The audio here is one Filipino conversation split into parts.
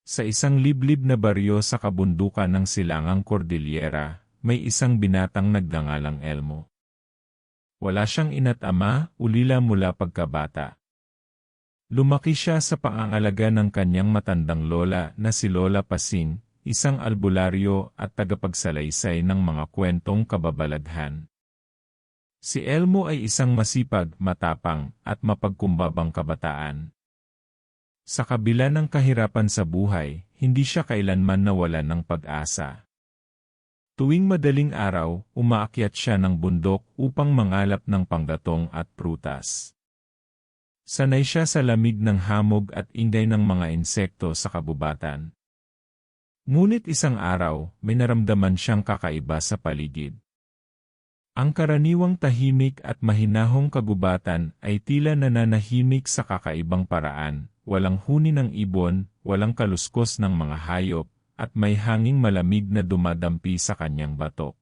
Sa isang liblib na baryo sa kabundukan ng Silangang Cordillera, may isang binatang nagngangalang Elmo. Wala siyang ina't ama, ulila mula pagkabata. Lumaki siya sa pangangalaga ng kanyang matandang lola na si Lola Pasing, isang albularyo at tagapagsalaysay ng mga kwentong kababalaghan. Si Elmo ay isang masipag, matapang, at mapagkumbabang kabataan. Sa kabila ng kahirapan sa buhay, hindi siya kailanman nawalan ng pag-asa. Tuwing madaling araw, umaakyat siya ng bundok upang mangalap ng panggatong at prutas. Sanay siya sa lamig ng hamog at ingay ng mga insekto sa kabubatan. Ngunit isang araw, may naramdaman siyang kakaiba sa paligid. Ang karaniwang tahimik at mahinahong kagubatan ay tila nananahimik sa kakaibang paraan, walang huni ng ibon, walang kaluskos ng mga hayop, at may hanging malamig na dumadampi sa kanyang batok.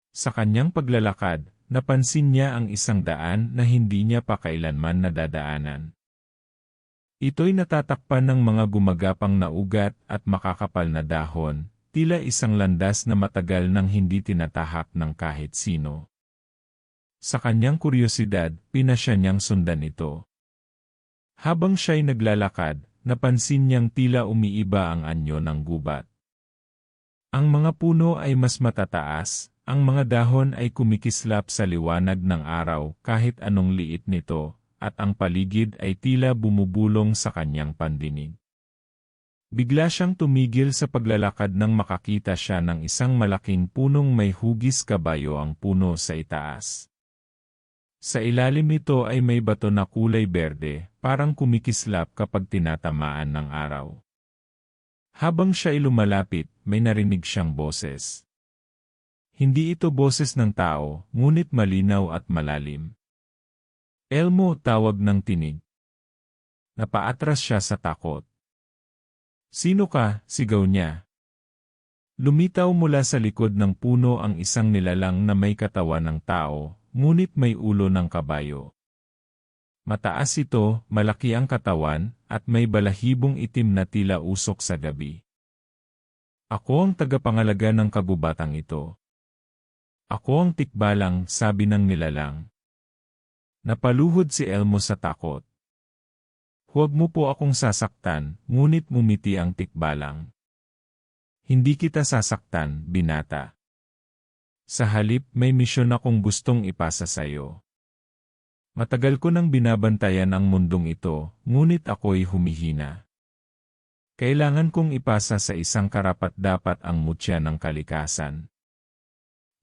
Sa kanyang paglalakad, napansin niya ang isang daan na hindi niya pa kailanman nadadaanan. Ito'y natatakpan ng mga gumagapang na ugat at makakapal na dahon, tila isang landas na matagal nang hindi tinatahak ng kahit sino. Sa kanyang kuryosidad, pinasya niyang sundan ito. Habang siya'y naglalakad, napansin niyang tila umiiba ang anyo ng gubat. Ang mga puno ay mas matataas, ang mga dahon ay kumikislap sa liwanag ng araw kahit anong liit nito, at ang paligid ay tila bumubulong sa kanyang pandinig. Bigla siyang tumigil sa paglalakad nang makakita siya ng isang malaking punong may hugis kabayo ang puno sa itaas. Sa ilalim nito ay may bato na kulay berde, parang kumikislap kapag tinatamaan ng araw. Habang siya'y lumalapit, may narinig siyang boses. Hindi ito boses ng tao, ngunit malinaw at malalim. Elmo, tawag ng tinig. Napaatras siya sa takot. Sino ka? Sigaw niya. Lumitaw mula sa likod ng puno ang isang nilalang na may katawan ng tao, ngunit may ulo ng kabayo. Mataas ito, malaki ang katawan, at may balahibong itim na tila usok sa gabi. Ako ang tagapangalaga ng kagubatang ito. Ako ang tikbalang, sabi ng nilalang. Napaluhod si Elmo sa takot. Huwag mo po akong sasaktan, ngunit ngumiti ang tikbalang. Hindi kita sasaktan, binata. Sa halip, may misyon akong gustong ipasa sa iyo. Matagal ko nang binabantayan ang mundong ito, ngunit ako'y humihina. Kailangan kong ipasa sa isang karapat-dapat ang mutya ng kalikasan.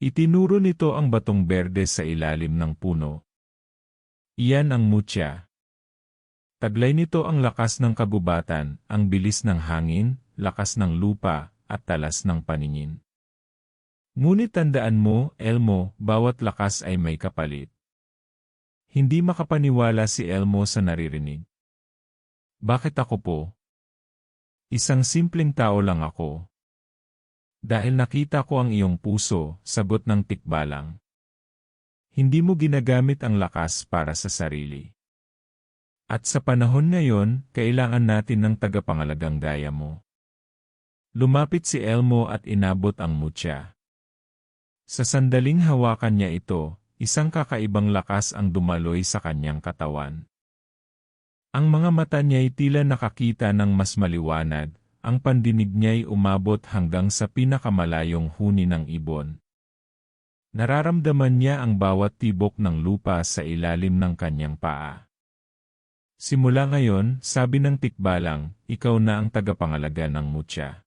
Itinuro nito ang batong berde sa ilalim ng puno. Iyan ang mutya. Taglay nito ang lakas ng kagubatan, ang bilis ng hangin, lakas ng lupa, at talas ng paningin. Ngunit tandaan mo, Elmo, bawat lakas ay may kapalit. Hindi makapaniwala si Elmo sa naririnig. Bakit ako po? Isang simpleng tao lang ako. Dahil nakita ko ang iyong puso, sagot ng tikbalang. Hindi mo ginagamit ang lakas para sa sarili. At sa panahon ngayon, kailangan natin ng tagapangalagang gaya mo. Lumapit si Elmo at inabot ang mutya. Sa sandaling hawakan niya ito, isang kakaibang lakas ang dumaloy sa kanyang katawan. Ang mga mata niya'y tila nakakita ng mas maliwanag, ang pandinig niya'y umabot hanggang sa pinakamalayong huni ng ibon. Nararamdaman niya ang bawat tibok ng lupa sa ilalim ng kanyang paa. Simula ngayon, sabi ng tikbalang, ikaw na ang tagapangalaga ng mutya.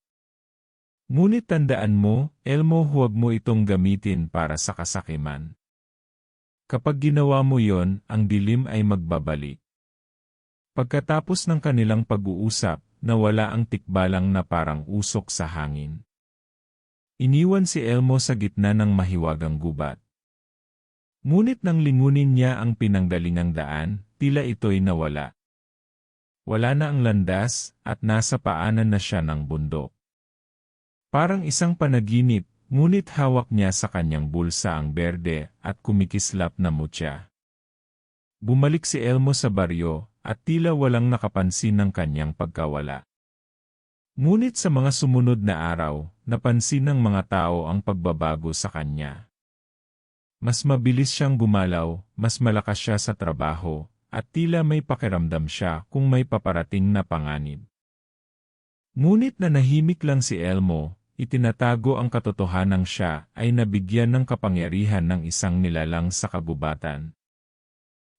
Ngunit tandaan mo, Elmo, huwag mo itong gamitin para sa kasakiman. Kapag ginawa mo yon, ang dilim ay magbabalik. Pagkatapos ng kanilang pag-uusap, nawala ang tikbalang na parang usok sa hangin. Iniwan si Elmo sa gitna ng mahiwagang gubat. Ngunit nang lingunin niya ang pinanggalingang daan, tila ito'y nawala. Wala na ang landas, at nasa paanan na siya ng bundok. Parang isang panaginip, ngunit hawak niya sa kanyang bulsa ang berde at kumikislap na mutya. Bumalik si Elmo sa baryo, at tila walang nakapansin ng kanyang pagkawala. Ngunit sa mga sumunod na araw, napansin ng mga tao ang pagbabago sa kanya. Mas mabilis siyang gumalaw, mas malakas siya sa trabaho, at tila may pakiramdam siya kung may paparating na panganib. Ngunit nanahimik lang si Elmo, itinatago ang katotohanang siya ay nabigyan ng kapangyarihan ng isang nilalang sa kagubatan.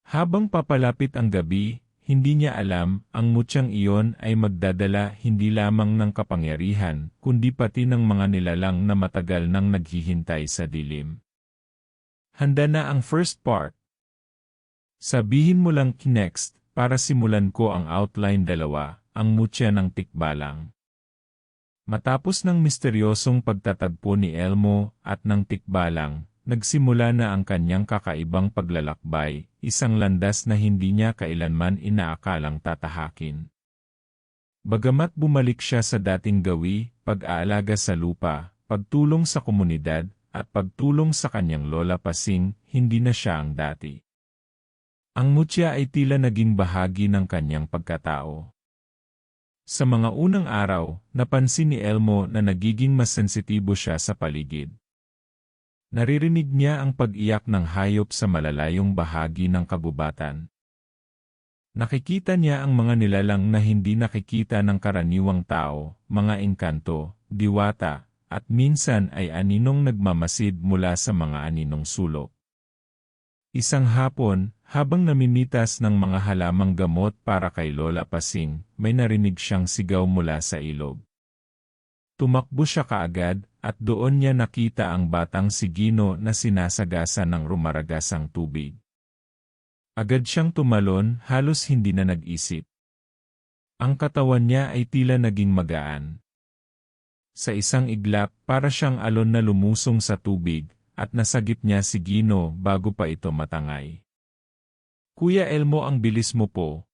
Habang papalapit ang gabi, hindi niya alam, ang mutyang iyon ay magdadala hindi lamang ng kapangyarihan, kundi pati ng mga nilalang na matagal nang naghihintay sa dilim. Handa na ang first part. Sabihin mo lang next, para simulan ko ang outline 2, ang mutya ng tikbalang. Matapos ng misteryosong pagtatagpo ni Elmo at ng tikbalang, nagsimula na ang kanyang kakaibang paglalakbay, isang landas na hindi niya kailanman inaakalang tatahakin. Bagamat bumalik siya sa dating gawi, pag-aalaga sa lupa, pagtulong sa komunidad, at pagtulong sa kanyang lola Pasing, hindi na siya ang dati. Ang mutya ay tila naging bahagi ng kanyang pagkatao. Sa mga unang araw, napansin ni Elmo na nagiging mas sensitibo siya sa paligid. Naririnig niya ang pag-iyak ng hayop sa malalayong bahagi ng kagubatan. Nakikita niya ang mga nilalang na hindi nakikita ng karaniwang tao, mga engkanto, diwata, at minsan ay aninong nagmamasid mula sa mga aninong sulok. Isang hapon, habang namimitas ng mga halamang gamot para kay Lola Pasing, may narinig siyang sigaw mula sa ilog. Tumakbo siya kaagad, at doon niya nakita ang batang si Gino na sinasagasa ng rumaragasang tubig. Agad siyang tumalon, halos hindi na nag-isip. Ang katawan niya ay tila naging magaan. Sa isang iglap, para siyang alon na lumusong sa tubig, at nasagip niya si Gino bago pa ito matangay. Kuya Elmo, ang bilis mo po.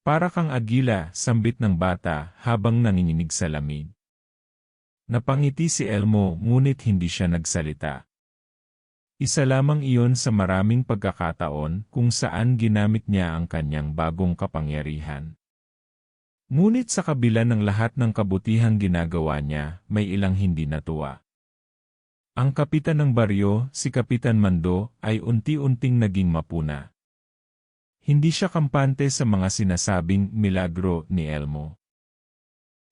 Para kang agila, sambit ng bata habang nanginginig sa lamig. Napangiti si Elmo ngunit hindi siya nagsalita. Isa lamang iyon sa maraming pagkakataon kung saan ginamit niya ang kanyang bagong kapangyarihan. Ngunit sa kabila ng lahat ng kabutihang ginagawa niya, may ilang hindi natuwa. Ang kapitan ng baryo, si Kapitan Mando, ay unti-unting naging mapuna. Hindi siya kampante sa mga sinasabing milagro ni Elmo.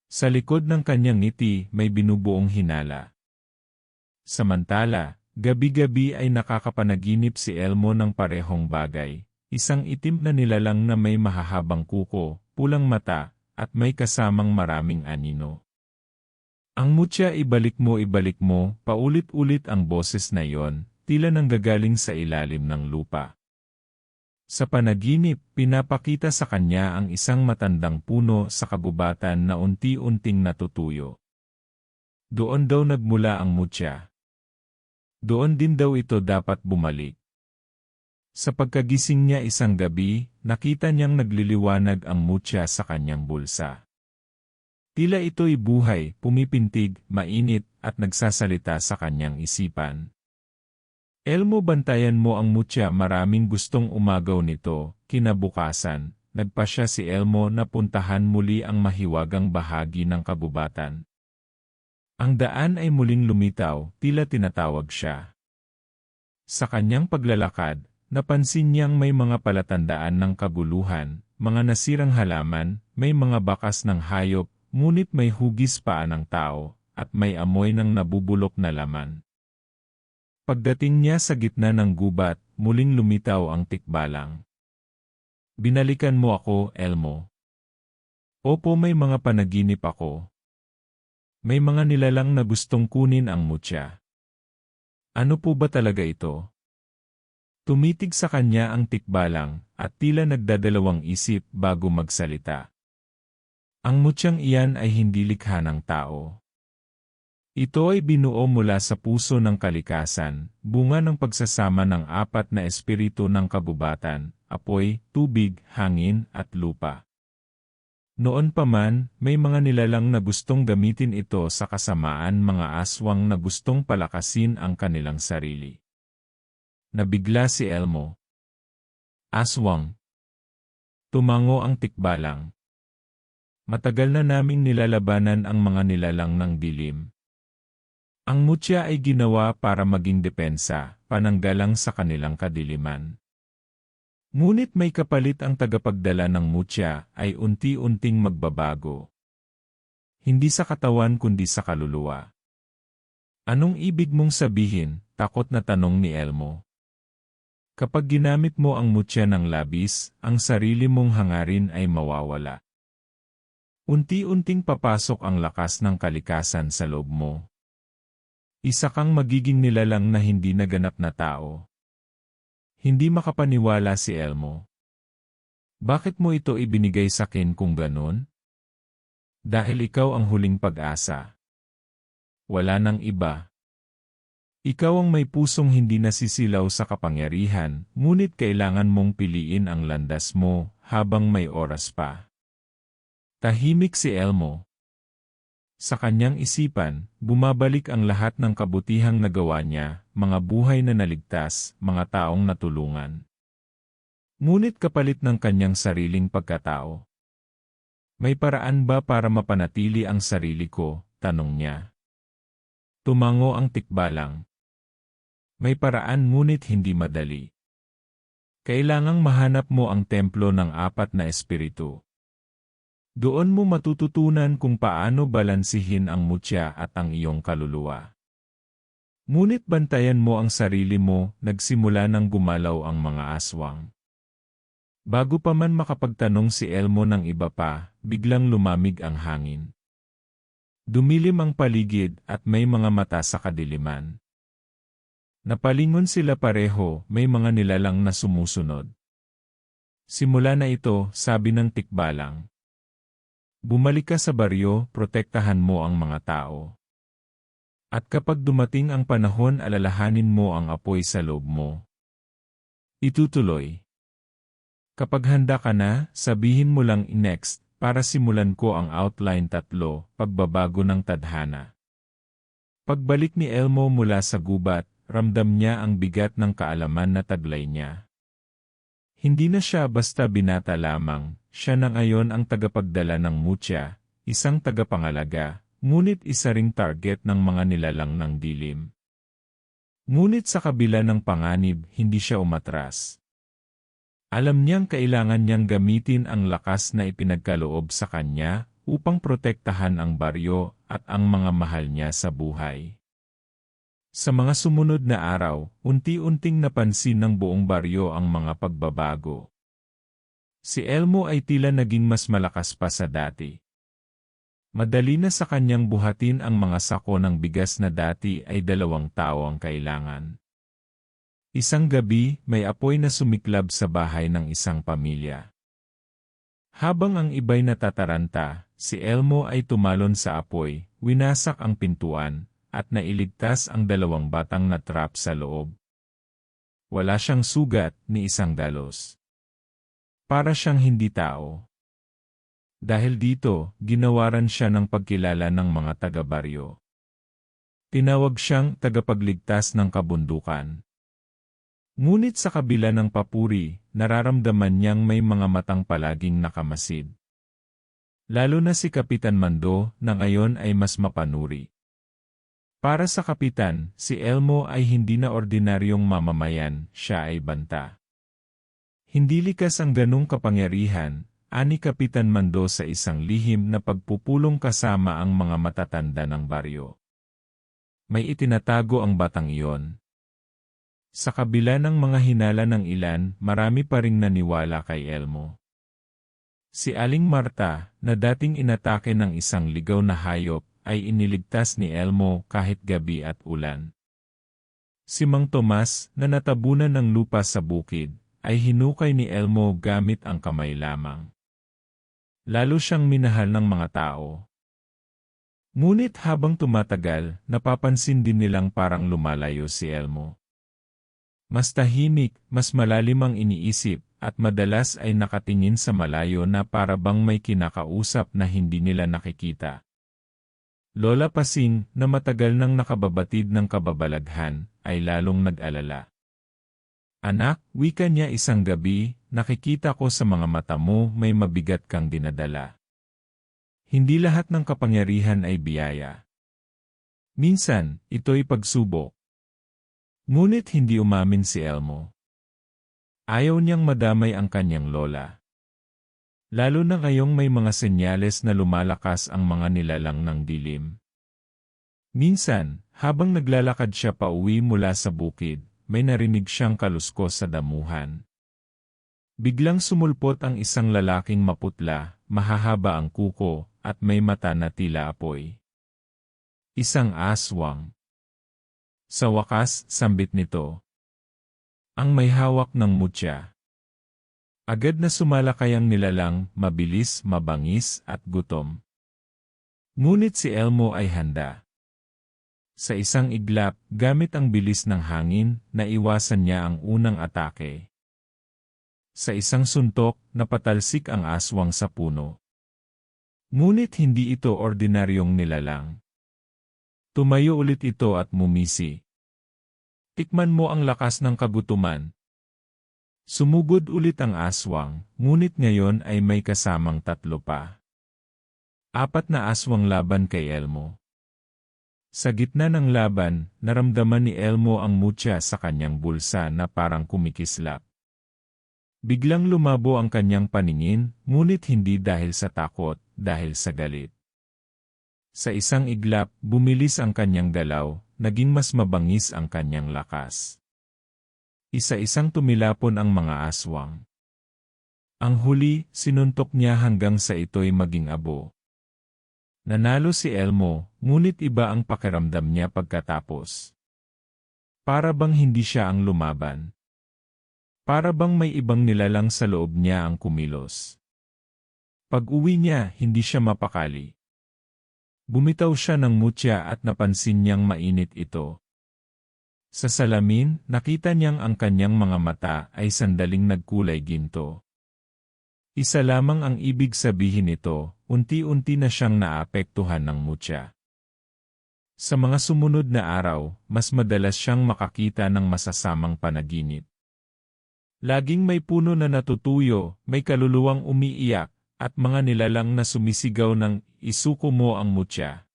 Sa likod ng kanyang ngiti may binubuong hinala. Samantala, gabi-gabi ay nakakapanaginip si Elmo ng parehong bagay, isang itim na nilalang na may mahahabang kuko, pulang mata, at may kasamang maraming anino. Ang mutya, ibalik mo, paulit-ulit ang boses na iyon, tila nanggagaling sa ilalim ng lupa. Sa panaginip, pinapakita sa kanya ang isang matandang puno sa kagubatan na unti-unting natutuyo. Doon daw nagmula ang mutya. Doon din daw ito dapat bumalik. Sa pagkagising niya isang gabi, nakita niyang nagliliwanag ang mutya sa kanyang bulsa. Tila ito'y buhay, pumipintig, mainit, at nagsasalita sa kanyang isipan. Elmo, bantayan mo ang mutya, maraming gustong umagaw nito. Kinabukasan, nagpasya si Elmo na puntahan muli ang mahiwagang bahagi ng kagubatan. Ang daan ay muling lumitaw, tila tinatawag siya. Sa kanyang paglalakad, napansin niyang may mga palatandaan ng kaguluhan, mga nasirang halaman, may mga bakas ng hayop, ngunit may hugis paa ng tao, at may amoy ng nabubulok na laman. Pagdating niya sa gitna ng gubat, muling lumitaw ang tikbalang. Binalikan mo ako, Elmo. Opo, may mga panaginip ako. May mga nilalang na gustong kunin ang mutya. Ano po ba talaga ito? Tumitig sa kanya ang tikbalang, at tila nagdadalawang isip bago magsalita. Ang mutyang iyan ay hindi likha ng tao. Ito ay binuo mula sa puso ng kalikasan, bunga ng pagsasama ng 4 na espiritu ng kagubatan, apoy, tubig, hangin, at lupa. Noon pa man, may mga nilalang na gustong gamitin ito sa kasamaan, mga aswang na gustong palakasin ang kanilang sarili. Nabigla si Elmo. Aswang. Tumango ang tikbalang. Matagal na naming nilalabanan ang mga nilalang ng dilim. Ang mutya ay ginawa para maging depensa, pananggalang sa kanilang kadiliman. Ngunit may kapalit ang tagapagdala ng mutya ay unti-unting magbabago. Hindi sa katawan kundi sa kaluluwa. Anong ibig mong sabihin? Takot na tanong ni Elmo. Kapag ginamit mo ang mutya ng labis, ang sarili mong hangarin ay mawawala. Unti-unting papasok ang lakas ng kalikasan sa loob mo. Isa kang magiging nilalang na hindi naganap na tao. Hindi makapaniwala si Elmo. Bakit mo ito ibinigay sa akin kung ganun? Dahil ikaw ang huling pag-asa. Wala nang iba. Ikaw ang may pusong hindi nasisilaw sa kapangyarihan, ngunit kailangan mong piliin ang landas mo habang may oras pa. Tahimik si Elmo. Sa kanyang isipan, bumabalik ang lahat ng kabutihang nagawa niya, mga buhay na naligtas, mga taong natulungan. Ngunit kapalit ng kanyang sariling pagkatao. May paraan ba para mapanatili ang sarili ko? Tanong niya. Tumango ang tikbalang. May paraan ngunit hindi madali. Kailangang mahanap mo ang templo ng apat na espiritu. Doon mo matututunan kung paano balansihin ang mutya at ang iyong kaluluwa. Ngunit bantayan mo ang sarili mo, nagsimula nang gumalaw ang mga aswang. Bago pa man makapagtanong si Elmo ng iba pa, biglang lumamig ang hangin. Dumilim ang paligid at may mga mata sa kadiliman. Napalingon sila pareho, may mga nilalang na sumusunod. Simula na ito, sabi ng tikbalang. Bumalik ka sa baryo, protektahan mo ang mga tao. At kapag dumating ang panahon, alalahanin mo ang apoy sa loob mo. Itutuloy. Kapag handa ka na, sabihin mo lang next, para simulan ko ang outline 3, pagbabago ng tadhana. Pagbalik ni Elmo mula sa gubat, ramdam niya ang bigat ng kaalaman na taglay niya. Hindi na siya basta binata lamang, siya na ngayon ang tagapagdala ng mutya, isang tagapangalaga, ngunit isa ring target ng mga nilalang ng dilim. Ngunit sa kabila ng panganib, hindi siya umatras. Alam niyang kailangan niyang gamitin ang lakas na ipinagkaloob sa kanya upang protektahan ang baryo at ang mga mahal niya sa buhay. Sa mga sumunod na araw, unti-unting napansin ng buong baryo ang mga pagbabago. Si Elmo ay tila naging mas malakas pa sa dati. Madali na sa kanyang buhatin ang mga sako ng bigas na dati ay 2 tao ang kailangan. Isang gabi, may apoy na sumiklab sa bahay ng isang pamilya. Habang ang iba'y natataranta, si Elmo ay tumalon sa apoy, winasak ang pintuan, at nailigtas ang 2 batang na-trap sa loob. Wala siyang sugat ni isang dalos. Para siyang hindi tao. Dahil dito, ginawaran siya ng pagkilala ng mga taga-baryo. Tinawag siyang tagapagligtas ng kabundukan. Ngunit sa kabila ng papuri, nararamdaman niyang may mga matang palaging nakamasid. Lalo na si Kapitan Mando na ngayon ay mas mapanuri. Para sa kapitan, si Elmo ay hindi na ordinaryong mamamayan, siya ay banta. Hindi likas ang ganong kapangyarihan, ani Kapitan Mando sa isang lihim na pagpupulong kasama ang mga matatanda ng baryo. May itinatago ang batang iyon. Sa kabila ng mga hinala ng ilan, marami pa ring naniwala kay Elmo. Si Aling Marta, na dating inatake ng isang ligaw na hayop, ay iniligtas ni Elmo kahit gabi at ulan. Si Mang Tomas, na natabunan ng lupa sa bukid, ay hinukay ni Elmo gamit ang kamay lamang. Lalo siyang minahal ng mga tao. Ngunit habang tumatagal, napapansin din nilang parang lumalayo si Elmo. Mas tahimik, mas malalim ang iniisip, at madalas ay nakatingin sa malayo na para bang may kinakausap na hindi nila nakikita. Lola Pasing, na matagal nang nakababatid ng kababalaghan, ay lalong nag-alala. Anak, wika niya isang gabi, nakikita ko sa mga mata mo may mabigat kang dinadala. Hindi lahat ng kapangyarihan ay biyaya. Minsan, ito'y pagsubok. Ngunit hindi umamin si Elmo. Ayaw niyang madamay ang kanyang lola. Lalo na ngayong may mga senyales na lumalakas ang mga nilalang ng dilim. Minsan, habang naglalakad siya pauwi mula sa bukid, may narinig siyang kaluskos sa damuhan. Biglang sumulpot ang isang lalaking maputla, mahahaba ang kuko, at may mata na tila apoy. Isang aswang. Sa wakas, sambit nito. Ang may hawak ng mutya. Agad na sumalakay ang nilalang, mabilis, mabangis, at gutom. Ngunit si Elmo ay handa. Sa isang iglap, gamit ang bilis ng hangin, naiwasan niya ang unang atake. Sa isang suntok, napatalsik ang aswang sa puno. Ngunit hindi ito ordinaryong nilalang. Tumayo ulit ito at mumisi. Tikman mo ang lakas ng kagutuman. Sumugod ulit ang aswang, ngunit ngayon ay may kasamang 3 pa. 4 na aswang laban kay Elmo. Sa gitna ng laban, naramdaman ni Elmo ang mutya sa kanyang bulsa na parang kumikislap. Biglang lumabo ang kanyang paningin, ngunit hindi dahil sa takot, dahil sa galit. Sa isang iglap, bumilis ang kanyang galaw, naging mas mabangis ang kanyang lakas. Isa-isang tumilapon ang mga aswang. Ang huli, sinuntok niya hanggang sa ito'y maging abo. Nanalo si Elmo, ngunit iba ang pakiramdam niya pagkatapos. Para bang hindi siya ang lumaban. Para bang may ibang nilalang sa loob niya ang kumilos. Pag-uwi niya, hindi siya mapakali. Bumitaw siya ng mutya at napansin niyang mainit ito. Sa salamin, nakita niyang ang kanyang mga mata ay sandaling nagkulay ginto. Isa lamang ang ibig sabihin nito, unti-unti na siyang naapektuhan ng mutya. Sa mga sumunod na araw, mas madalas siyang makakita ng masasamang panaginip. Laging may puno na natutuyo, may kaluluwang umiiyak, at mga nilalang na sumisigaw ng, "Isuko mo ang mutya."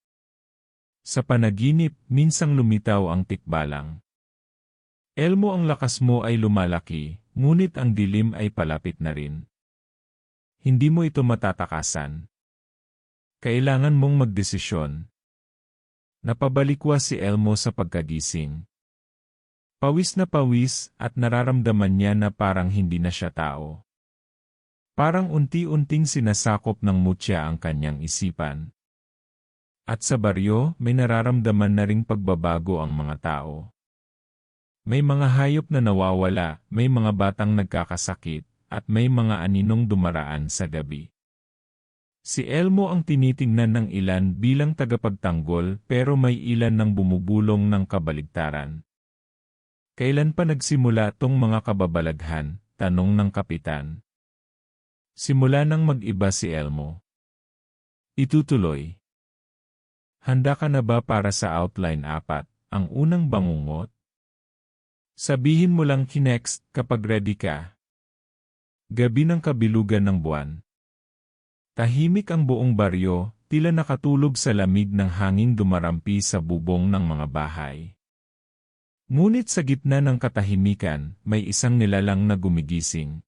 Sa panaginip, minsang lumitaw ang tikbalang. Elmo, ang lakas mo ay lumalaki, ngunit ang dilim ay palapit na rin. Hindi mo ito matatakasan. Kailangan mong magdesisyon. Napabalikwa si Elmo sa pagkagising. Pawis na pawis at nararamdaman niya na parang hindi na siya tao. Parang unti-unting sinasakop ng mutya ang kanyang isipan. At sa baryo, may nararamdaman na ring pagbabago ang mga tao. May mga hayop na nawawala, may mga batang nagkakasakit, at may mga aninong dumaraan sa gabi. Si Elmo ang tinitingnan ng ilan bilang tagapagtanggol pero may ilan nang bumubulong ng kabaligtaran. Kailan pa nagsimula tong mga kababalaghan? Tanong ng kapitan. Simula nang mag-iba si Elmo. Itutuloy. Handa ka na ba para sa outline 4, ang unang bangungot? Sabihin mo lang next kapag ready ka. Gabi ng kabilugan ng buwan. Tahimik ang buong baryo, tila nakatulog sa lamig ng hangin dumarampi sa bubong ng mga bahay. Ngunit sa gitna ng katahimikan, may isang nilalang na gumigising.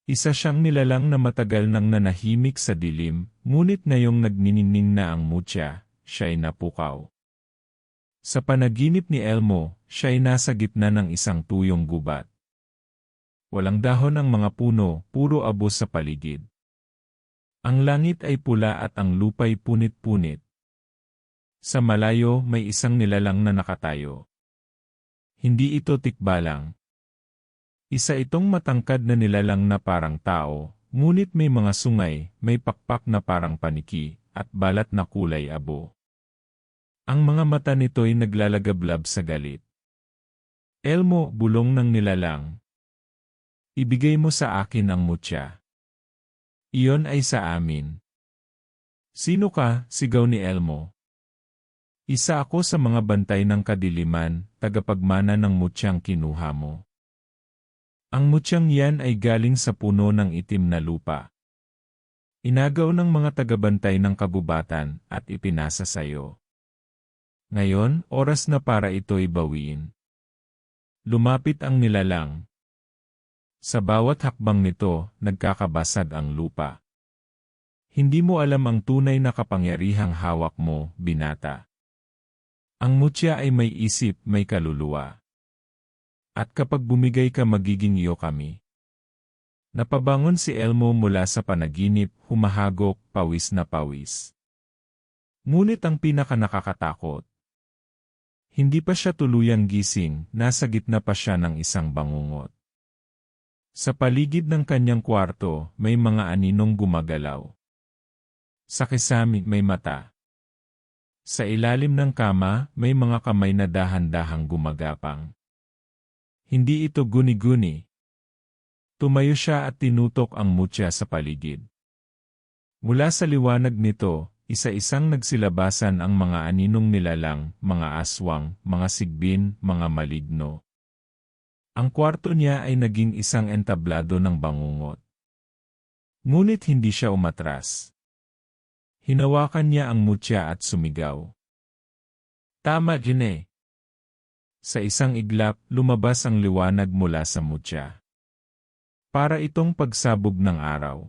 Isa siyang nilalang na matagal nang nanahimik sa dilim, ngunit ngayong nagniningning na ang mutya, siya'y napukaw. Sa panaginip ni Elmo, siya'y nasa gitna ng isang tuyong gubat. Walang dahon ang mga puno, puro abo sa paligid. Ang langit ay pula at ang lupa'y punit-punit. Sa malayo may isang nilalang na nakatayo. Hindi ito tikbalang. Isa itong matangkad na nilalang na parang tao, ngunit may mga sungay, may pakpak na parang paniki, at balat na kulay abo. Ang mga mata nito'y naglalagablab sa galit. Elmo, bulong ng nilalang. Ibigay mo sa akin ang mutya. Iyon ay sa amin. Sino ka? Sigaw ni Elmo. Isa ako sa mga bantay ng kadiliman, tagapagmana ng mutyang kinuha mo. Ang mutyang yan ay galing sa puno ng itim na lupa. Inagaw ng mga tagabantay ng kagubatan at ipinasa sa iyo. Ngayon, oras na para ito'y bawiin. Lumapit ang nilalang. Sa bawat hakbang nito, nagkakabasag ang lupa. Hindi mo alam ang tunay na kapangyarihang hawak mo, binata. Ang mutya ay may isip, may kaluluwa. At kapag bumigay ka magiging iyo kami. Napabangon si Elmo mula sa panaginip, humahagok, pawis na pawis. Ngunit ang pinakanakakatakot. Hindi pa siya tuluyang gising, nasa gitna pa siya ng isang bangungot. Sa paligid ng kanyang kwarto, may mga aninong gumagalaw. Sa kisame may mata. Sa ilalim ng kama, may mga kamay na dahan-dahang gumagapang. Hindi ito guni-guni. Tumayo siya at tinutok ang mutya sa paligid. Mula sa liwanag nito, isa-isang nagsilabasan ang mga aninong nilalang, mga aswang, mga sigbin, mga maligno. Ang kwarto niya ay naging isang entablado ng bangungot. Ngunit hindi siya umatras. Hinawakan niya ang mutya at sumigaw. Tama, Jine. Sa isang iglap, lumabas ang liwanag mula sa mutya. Para itong pagsabog ng araw.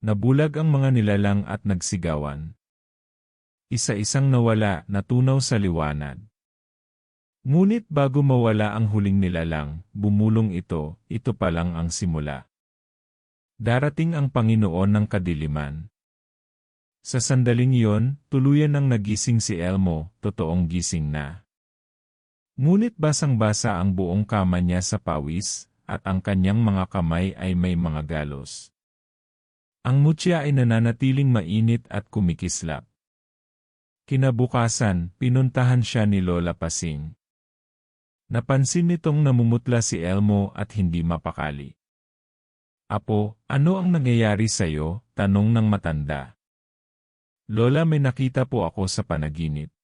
Nabulag ang mga nilalang at nagsigawan. Isa-isang nawala, natunaw sa liwanag. Ngunit bago mawala ang huling nilalang, bumulong ito pa lang ang simula. Darating ang Panginoon ng kadiliman. Sa sandaling iyon, tuluyan ng nagising si Elmo, totoong gising na. Ngunit basang-basa ang buong kama niya sa pawis, at ang kanyang mga kamay ay may mga galos. Ang mutya ay nananatiling mainit at kumikislap. Kinabukasan, pinuntahan siya ni Lola Pasing. Napansin nitong namumutla si Elmo at hindi mapakali. Apo, ano ang nangyayari sa'yo? Tanong ng matanda. Lola, may nakita po ako sa panaginip.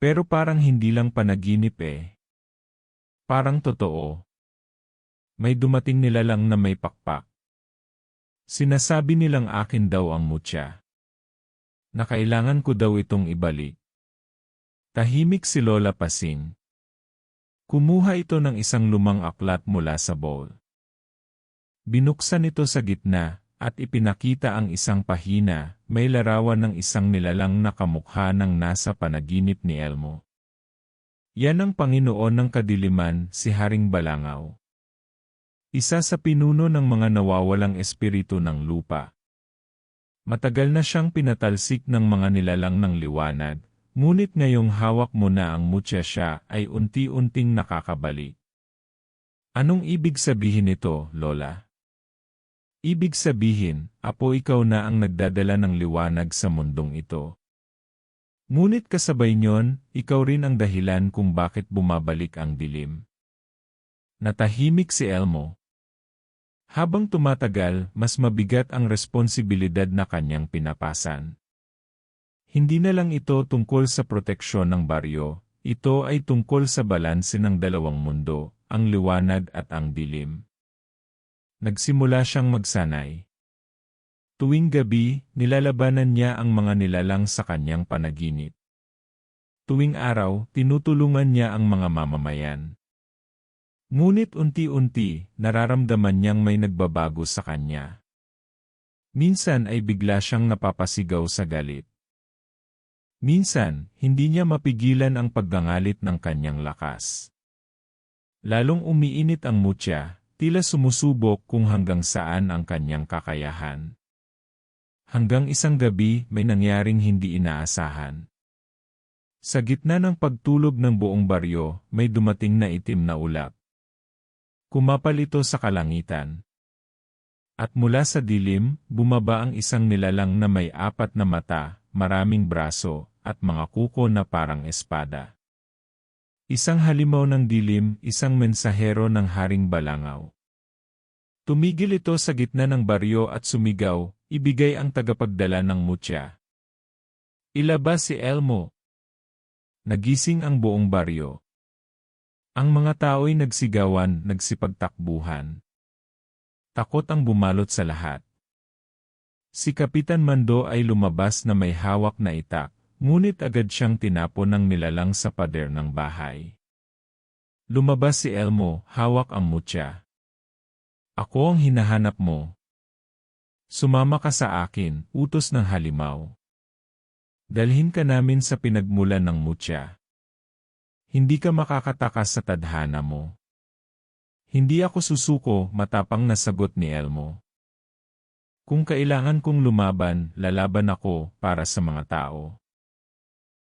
Pero parang hindi lang panaginip eh. Parang totoo. May dumating nilalang na may pakpak. Sinasabi nilang akin daw ang mutya. Na kailangan ko daw itong ibalik. Tahimik si Lola Pasing. Kumuha ito ng isang lumang aklat mula sa bowl. Binuksan ito sa gitna, at ipinakita ang isang pahina, may larawan ng isang nilalang na kamukha ng nasa panaginip ni Elmo. Yan ang Panginoon ng kadiliman, si Haring Balangaw. Isa sa pinuno ng mga nawawalang espiritu ng lupa. Matagal na siyang pinatalsik ng mga nilalang ng liwanag, ngunit ngayong hawak mo na ang mutya siya ay unti-unting nakakabalik. Anong ibig sabihin nito, Lola? Ibig sabihin, Apo, ikaw na ang nagdadala ng liwanag sa mundong ito. Ngunit kasabay niyon, ikaw rin ang dahilan kung bakit bumabalik ang dilim. Natahimik si Elmo. Habang tumatagal, mas mabigat ang responsibilidad na kanyang pinapasan. Hindi na lang ito tungkol sa proteksyon ng baryo, ito ay tungkol sa balanse ng dalawang mundo, ang liwanag at ang dilim. Nagsimula siyang magsanay. Tuwing gabi, nilalabanan niya ang mga nilalang sa kanyang panaginip. Tuwing araw, tinutulungan niya ang mga mamamayan. Ngunit unti-unti, nararamdaman niyang may nagbabago sa kanya. Minsan ay bigla siyang napapasigaw sa galit. Minsan, hindi niya mapigilan ang paggangalit ng kanyang lakas. Lalong umiinit ang mutya, tila sumusubok kung hanggang saan ang kanyang kakayahan. Hanggang isang gabi, may nangyaring hindi inaasahan. Sa gitna ng pagtulog ng buong baryo, may dumating na itim na ulap. Kumapal ito sa kalangitan. At mula sa dilim, bumaba ang isang nilalang na may 4 na mata, maraming braso, at mga kuko na parang espada. Isang halimaw ng dilim, isang mensahero ng Haring Balangaw. Tumigil ito sa gitna ng baryo at sumigaw, ibigay ang tagapagdala ng mutya. Ilabas si Elmo. Nagising ang buong baryo. Ang mga tao'y nagsigawan, nagsipagtakbuhan. Takot ang bumalot sa lahat. Si Kapitan Mando ay lumabas na may hawak na itak, ngunit agad siyang tinapon ng nilalang sa pader ng bahay. Lumabas si Elmo, hawak ang mutya. Ako ang hinahanap mo. Sumama ka sa akin, utos ng halimaw. Dalhin ka namin sa pinagmulan ng mutya. Hindi ka makakatakas sa tadhana mo. Hindi ako susuko, matapang na sagot ni Elmo. Kung kailangan kong lumaban, lalaban ako para sa mga tao.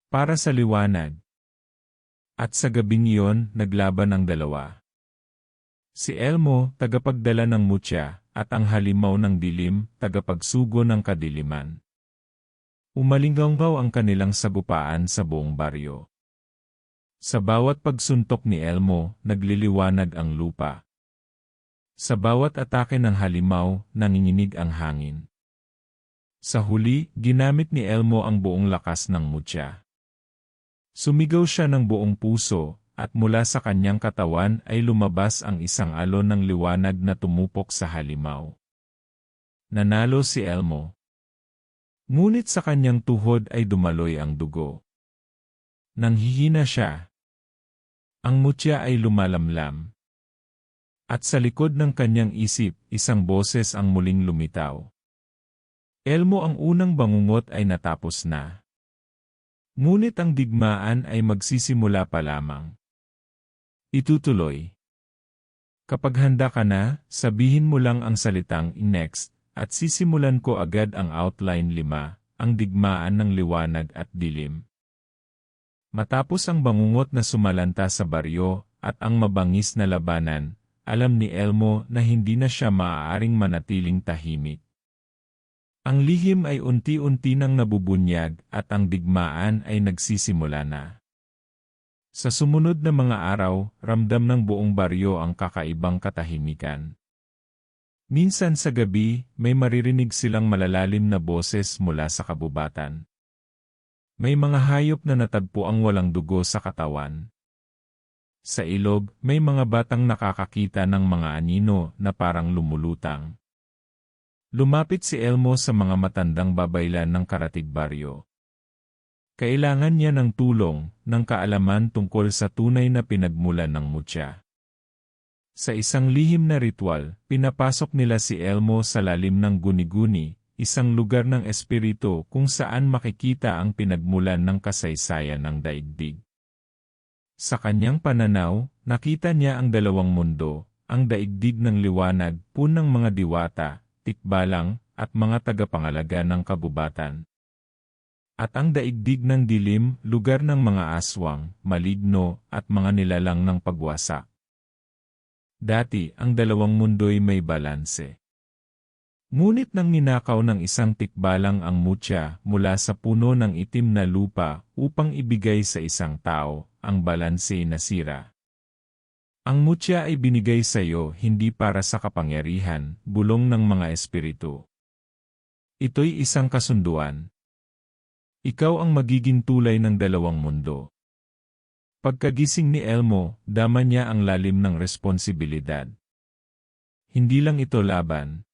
Para sa liwanag. At sa gabing iyon, naglaban ang dalawa. Si Elmo, tagapagdala ng mutya, at ang halimaw ng dilim, tagapagsugo ng kadiliman. Umalinggaw ang kanilang sagupaan sa buong baryo. Sa bawat pagsuntok ni Elmo, nagliliwanag ang lupa. Sa bawat atake ng halimaw, nanginginig ang hangin. Sa huli, ginamit ni Elmo ang buong lakas ng mutya. Sumigaw siya ng buong puso, at mula sa kanyang katawan ay lumabas ang isang alon ng liwanag na tumupok sa halimaw. Nanalo si Elmo. Ngunit sa kanyang tuhod ay dumaloy ang dugo. Nanghihina siya. Ang mutya ay lumalamlam. At sa likod ng kanyang isip, isang boses ang muling lumitaw. Elmo, ang unang bangungot ay natapos na. Ngunit ang digmaan ay magsisimula pa lamang. Itutuloy. Kapag handa ka na, sabihin mo lang ang salitang next, at sisimulan ko agad ang outline 5, ang digmaan ng liwanag at dilim. Matapos ang bangungot na sumalanta sa baryo, at ang mabangis na labanan, alam ni Elmo na hindi na siya maaaring manatiling tahimik. Ang lihim ay unti-unti nang nabubunyag at ang digmaan ay nagsisimula na. Sa sumunod na mga araw, ramdam ng buong baryo ang kakaibang katahimikan. Minsan sa gabi, may maririnig silang malalalim na boses mula sa kabubatan. May mga hayop na natagpo ang walang dugo sa katawan. Sa ilog, may mga batang nakakakita ng mga anino na parang lumulutang. Lumapit si Elmo sa mga matandang babaylan ng karatig baryo. Kailangan niya ng tulong, ng kaalaman tungkol sa tunay na pinagmulan ng mutya. Sa isang lihim na ritual, pinapasok nila si Elmo sa lalim ng guni-guni, isang lugar ng espiritu kung saan makikita ang pinagmulan ng kasaysayan ng daigdig. Sa kanyang pananaw, nakita niya ang dalawang mundo, ang daigdig ng liwanag, punang mga diwata, tikbalang, at mga tagapangalaga ng kabubatan. At ang daigdig ng dilim, lugar ng mga aswang, maligno, at mga nilalang ng pagwasak. Dati, ang dalawang mundo'y may balanse. Ngunit nang ninakaw ng isang tikbalang ang mutya mula sa puno ng itim na lupa upang ibigay sa isang tao, ang balanse nasira. Ang mutya ay binigay sa iyo hindi para sa kapangyarihan, bulong ng mga espiritu. Ito'y isang kasunduan. Ikaw ang magiging tulay ng dalawang mundo. Pagkagising ni Elmo, dama niya ang lalim ng responsibilidad. Hindi lang ito laban.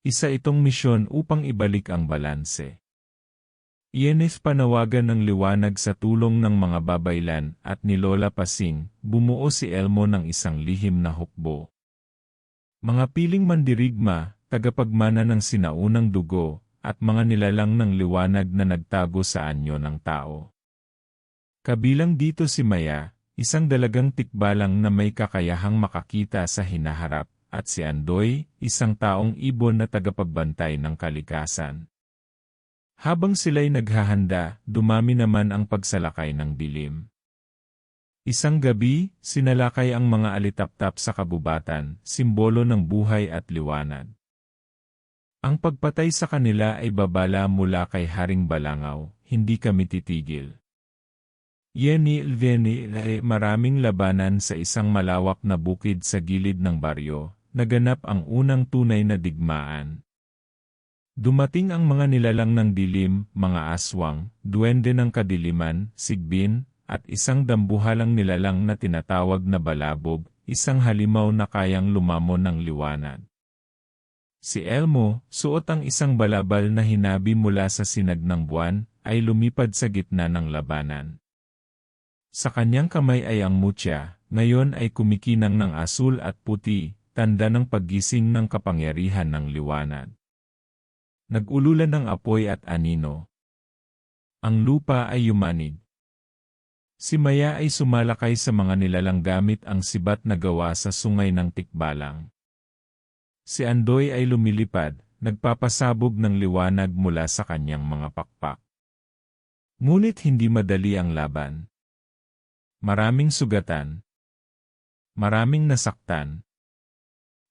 Isa itong misyon upang ibalik ang balanse. Ienef panawagan ng liwanag sa tulong ng mga babaylan at ni Lola Pasing, bumuo si Elmo ng isang lihim na hukbo. Mga piling mandirigma, tagapagmana ng sinaunang dugo, at mga nilalang ng liwanag na nagtago sa anyo ng tao. Kabilang dito si Maya, isang dalagang tikbalang na may kakayahang makakita sa hinaharap, at si Andoy, isang taong ibon na tagapagbantay ng kalikasan. Habang sila'y naghahanda, dumami naman ang pagsalakay ng dilim. Isang gabi, sinalakay ang mga alitaptap sa kabubatan, simbolo ng buhay at liwanag. Ang pagpatay sa kanila ay babala mula kay Haring Balangaw, hindi kami titigil. Maraming labanan sa isang malawak na bukid sa gilid ng baryo, naganap ang unang tunay na digmaan. Dumating ang mga nilalang ng dilim, mga aswang, duwende ng kadiliman, sigbin, at isang dambuhalang nilalang na tinatawag na balabog, isang halimaw na kayang lumamon ng liwanag. Si Elmo, suot ang isang balabal na hinabi mula sa sinag ng buwan, ay lumipad sa gitna ng labanan. Sa kanyang kamay ay ang mutya, ngayon ay kumikinang ng asul at puti, tanda ng paggising ng kapangyarihan ng liwanag. Nag-ululan ng apoy at anino. Ang lupa ay yumanig. Si Maya ay sumalakay sa mga nilalang gamit ang sibat na gawa sa sungay ng tikbalang. Si Andoy ay lumilipad, nagpapasabog ng liwanag mula sa kanyang mga pakpak. Ngunit hindi madali ang laban. Maraming sugatan. Maraming nasaktan.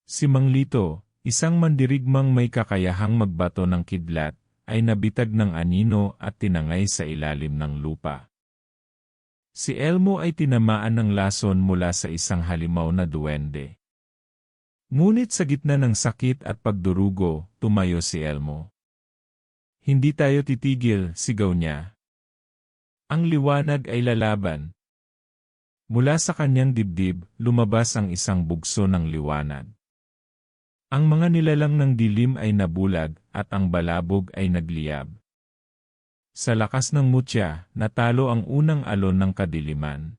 Si Mang Lito, isang mandirigmang may kakayahang magbato ng kidlat, ay nabitag ng anino at tinangay sa ilalim ng lupa. Si Elmo ay tinamaan ng lason mula sa isang halimaw na duwende. Ngunit sa gitna ng sakit at pagdurugo, tumayo si Elmo. Hindi tayo titigil, sigaw niya. Ang liwanag ay lalaban. Mula sa kanyang dibdib, lumabas ang isang bugso ng liwanag. Ang mga nilalang ng dilim ay nabulag, at ang balabog ay nagliyab. Sa lakas ng mutya, natalo ang unang alon ng kadiliman.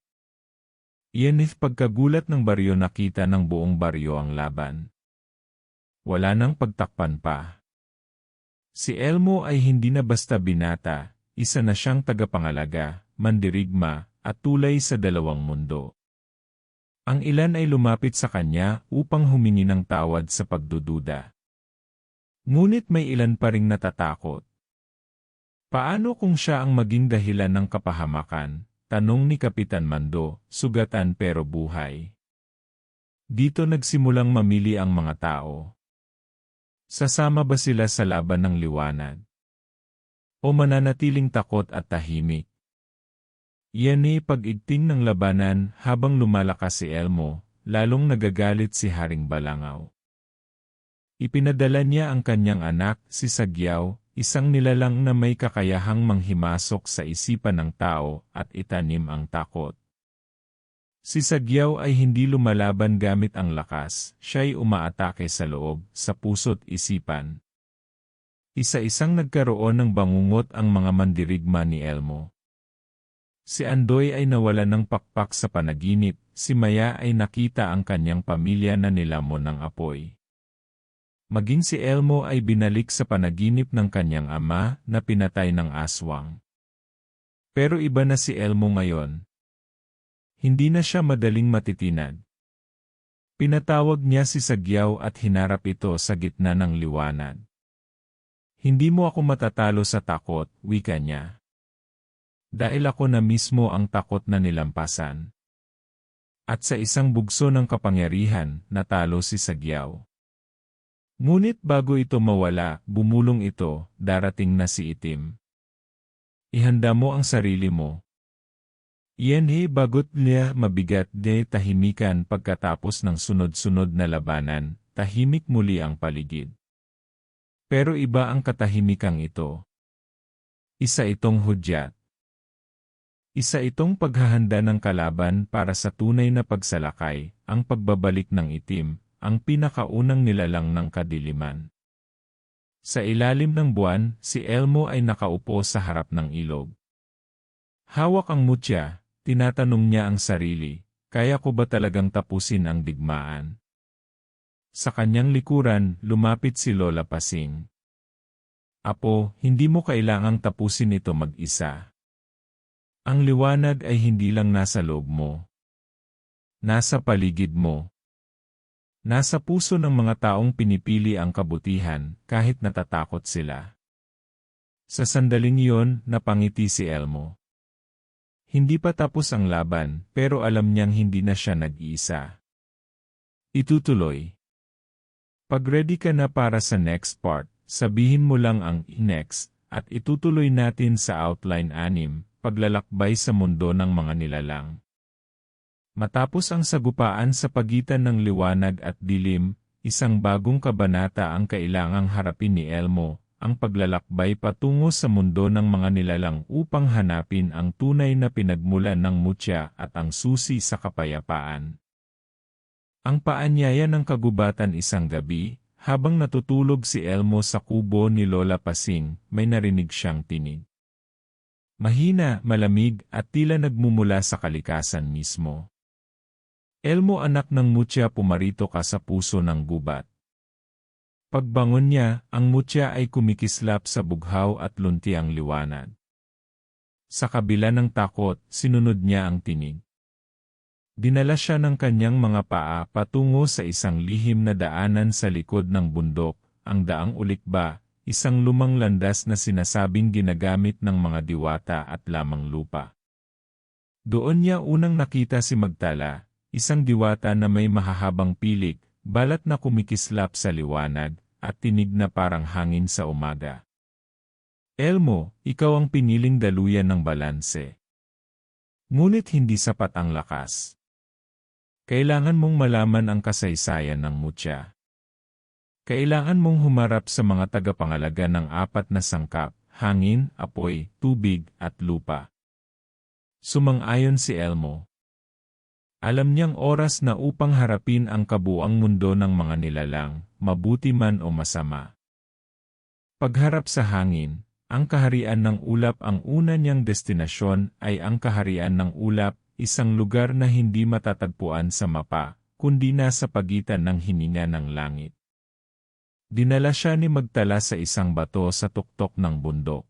Iyan'y pagkagulat ng baryo nakita ng buong baryo ang laban. Wala nang pagtakpan pa. Si Elmo ay hindi na basta binata, isa na siyang tagapangalaga, mandirigma, at tulay sa dalawang mundo. Ang ilan ay lumapit sa kanya upang humingi ng tawad sa pagdududa. Ngunit may ilan pa ring natatakot. Paano kung siya ang maging dahilan ng kapahamakan? Tanong ni Kapitan Mando, sugatan pero buhay. Dito nagsimulang mamili ang mga tao. Sasama ba sila sa laban ng liwanag? O mananatiling takot at tahimik? Iyan pag-igting ng labanan habang lumalakas si Elmo, lalong nagagalit si Haring Balangaw. Ipinadala niya ang kanyang anak, si Sagyaw, isang nilalang na may kakayahang manghimasok sa isipan ng tao at itanim ang takot. Si Sagyaw ay hindi lumalaban gamit ang lakas, siya'y umaatake sa loob, sa puso't isipan. Isa-isang nagkaroon ng bangungot ang mga mandirigma ni Elmo. Si Andoy ay nawala ng pakpak sa panaginip, si Maya ay nakita ang kanyang pamilya na nilamon ng apoy. Maging si Elmo ay binalik sa panaginip ng kanyang ama na pinatay ng aswang. Pero iba na si Elmo ngayon. Hindi na siya madaling matitinag. Pinatawag niya si Sagyaw at hinarap ito sa gitna ng liwanag. Hindi mo ako matatalo sa takot, wika niya. Dahil ako na mismo ang takot na nilampasan. At sa isang bugso ng kapangyarihan, natalo si Sagyaw. Ngunit bago ito mawala, bumulong ito, darating na si Itim. Ihanda mo ang sarili mo. Iyan bagot niya mabigat de tahimikan pagkatapos ng sunod-sunod na labanan, tahimik muli ang paligid. Pero iba ang katahimikang ito. Isa itong hudyat. Isa itong paghahanda ng kalaban para sa tunay na pagsalakay, ang pagbabalik ng Itim, ang pinakaunang nilalang ng kadiliman. Sa ilalim ng buwan, si Elmo ay nakaupo sa harap ng ilog. Hawak ang mutya, tinatanong niya ang sarili, kaya ko ba talagang tapusin ang digmaan? Sa kanyang likuran, lumapit si Lola Pasing. Apo, hindi mo kailangang tapusin ito mag-isa. Ang liwanag ay hindi lang nasa loob mo. Nasa paligid mo. Nasa puso ng mga taong pinipili ang kabutihan kahit natatakot sila. Sa sandaling iyon, napangiti si Elmo. Hindi pa tapos ang laban, pero alam niyang hindi na siya nag-iisa. Itutuloy. Pag ready ka na para sa next part, sabihin mo lang ang next, at itutuloy natin sa outline 6, paglalakbay sa mundo ng mga nilalang. Matapos ang sagupaan sa pagitan ng liwanag at dilim, isang bagong kabanata ang kailangang harapin ni Elmo, ang paglalakbay patungo sa mundo ng mga nilalang upang hanapin ang tunay na pinagmulan ng mutya at ang susi sa kapayapaan. Ang paanyaya ng kagubatan isang gabi, habang natutulog si Elmo sa kubo ni Lola Pasing, may narinig siyang tinig. Mahina, malamig at tila nagmumula sa kalikasan mismo. Elmo anak ng mutya, pumarito ka sa puso ng gubat. Pagbangon niya, ang mutya ay kumikislap sa bughaw at luntiang liwanag. Sa kabila ng takot, sinunod niya ang tinig. Dinala siya ng kanyang mga paa patungo sa isang lihim na daanan sa likod ng bundok, ang daang ulikba, isang lumang landas na sinasabing ginagamit ng mga diwata at lamang lupa. Doon niya unang nakita si Magtala, isang diwata na may mahahabang pilik, balat na kumikislap sa liwanag, at tinig na parang hangin sa umaga. Elmo, ikaw ang piniling daluyan ng balanse. Ngunit hindi sapat ang lakas. Kailangan mong malaman ang kasaysayan ng mutya. Kailangan mong humarap sa mga tagapangalaga ng 4 na sangkap, hangin, apoy, tubig, at lupa. Sumang-ayon si Elmo. Alam niyang oras na upang harapin ang kabuuang mundo ng mga nilalang, mabuti man o masama. Pagharap sa hangin, ang kaharian ng ulap, ang una niyang destinasyon ay ang kaharian ng ulap, isang lugar na hindi matatagpuan sa mapa, kundi nasa pagitan ng hininga ng langit. Dinala siya ni Magtala sa isang bato sa tuktok ng bundok.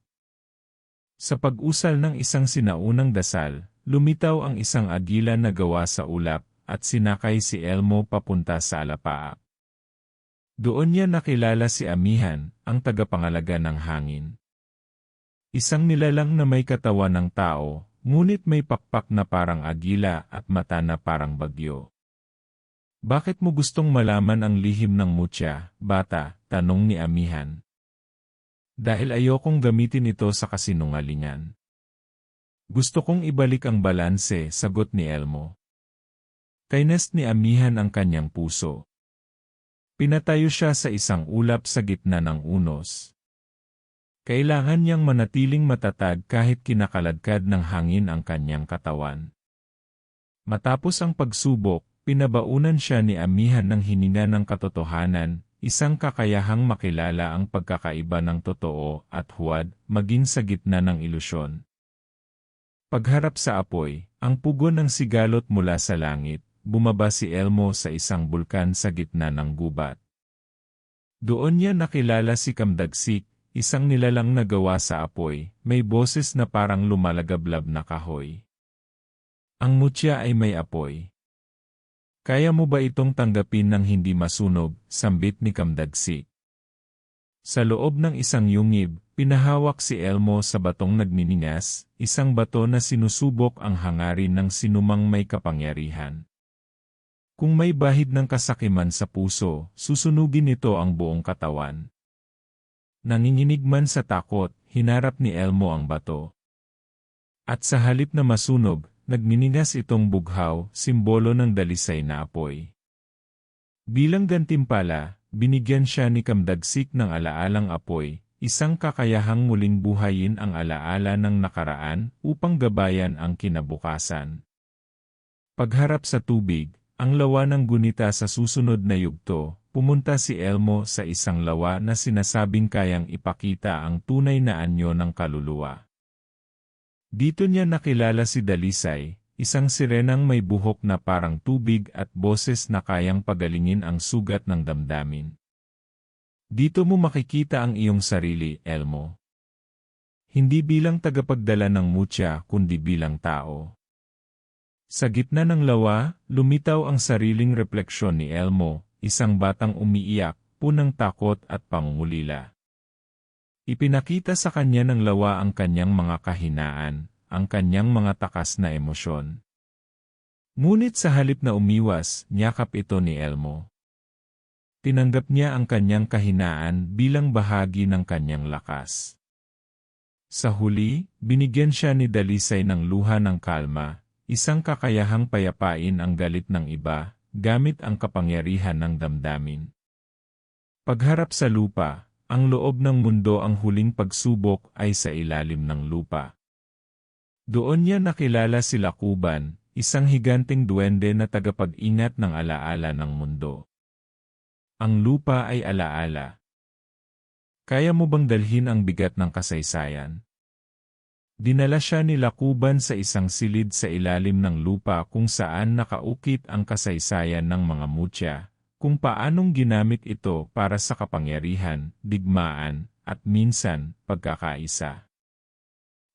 Sa pag-usal ng isang sinaunang dasal, lumitaw ang isang agila na gawa sa ulap, at sinakay si Elmo papunta sa alapaap. Doon niya nakilala si Amihan, ang tagapangalaga ng hangin. Isang nilalang na may katawan ng tao, ngunit may pakpak na parang agila at mata na parang bagyo. Bakit mo gustong malaman ang lihim ng mutya, bata? Tanong ni Amihan. Dahil ayokong gamitin ito sa kasinungalingan. Gusto kong ibalik ang balanse, sagot ni Elmo. Kainas ni Amihan ang kanyang puso. Pinatayo siya sa isang ulap sa gitna ng unos. Kailangan niyang manatiling matatag kahit kinakaladkad ng hangin ang kanyang katawan. Matapos ang pagsubok, pinabaunan siya ni Amihan ng hininga ng katotohanan, isang kakayahang makilala ang pagkakaiba ng totoo at huwad, maging sa gitna ng ilusyon. Pagharap sa apoy, ang pugon ng sigalot mula sa langit, bumaba si Elmo sa isang bulkan sa gitna ng gubat. Doon niya nakilala si Kamdagsik, isang nilalang na gawa sa apoy, may boses na parang lumalagablab na kahoy. Ang mutya ay may apoy. Kaya mo ba itong tanggapin ng hindi masunog, sambit ni Kamdagsik. Sa loob ng isang yungib, pinahawak si Elmo sa batong nagniningas, isang bato na sinusubok ang hangarin ng sinumang may kapangyarihan. Kung may bahid ng kasakiman sa puso, susunugin nito ang buong katawan. Nanginginig man sa takot, hinarap ni Elmo ang bato. At sa halip na masunog, nagniningas itong bughaw, simbolo ng dalisay na apoy. Bilang gantimpala, binigyan siya ni Kamdagsik ng alaalang apoy, isang kakayahang muling buhayin ang alaala ng nakaraan upang gabayan ang kinabukasan. Pagharap sa tubig, ang lawa ng gunita sa susunod na yugto, pumunta si Elmo sa isang lawa na sinasabing kayang ipakita ang tunay na anyo ng kaluluwa. Dito niya nakilala si Dalisay, isang sirenang may buhok na parang tubig at boses na kayang pagalingin ang sugat ng damdamin. Dito mo makikita ang iyong sarili, Elmo. Hindi bilang tagapagdala ng mutya kundi bilang tao. Sa gitna ng lawa, lumitaw ang sariling refleksyon ni Elmo, isang batang umiiyak, punang takot at pangungulila. Ipinakita sa kanya ng lawa ang kanyang mga kahinaan, ang kanyang mga takas na emosyon. Ngunit sa halip na umiwas, niyakap ito ni Elmo. Tinanggap niya ang kanyang kahinaan bilang bahagi ng kanyang lakas. Sa huli, binigyan siya ni Dalisay ng luha ng kalma, isang kakayahang payapain ang galit ng iba, gamit ang kapangyarihan ng damdamin. Pagharap sa lupa, ang loob ng mundo, ang huling pagsubok ay sa ilalim ng lupa. Doon niya nakilala si Lakuban, isang higanting duwende na tagapag-ingat ng alaala ng mundo. Ang lupa ay alaala. Kaya mo bang dalhin ang bigat ng kasaysayan? Dinala siya ni Lakuban sa isang silid sa ilalim ng lupa kung saan nakaukit ang kasaysayan ng mga mutya, kung paanong ginamit ito para sa kapangyarihan, digmaan, at minsan, pagkakaisa.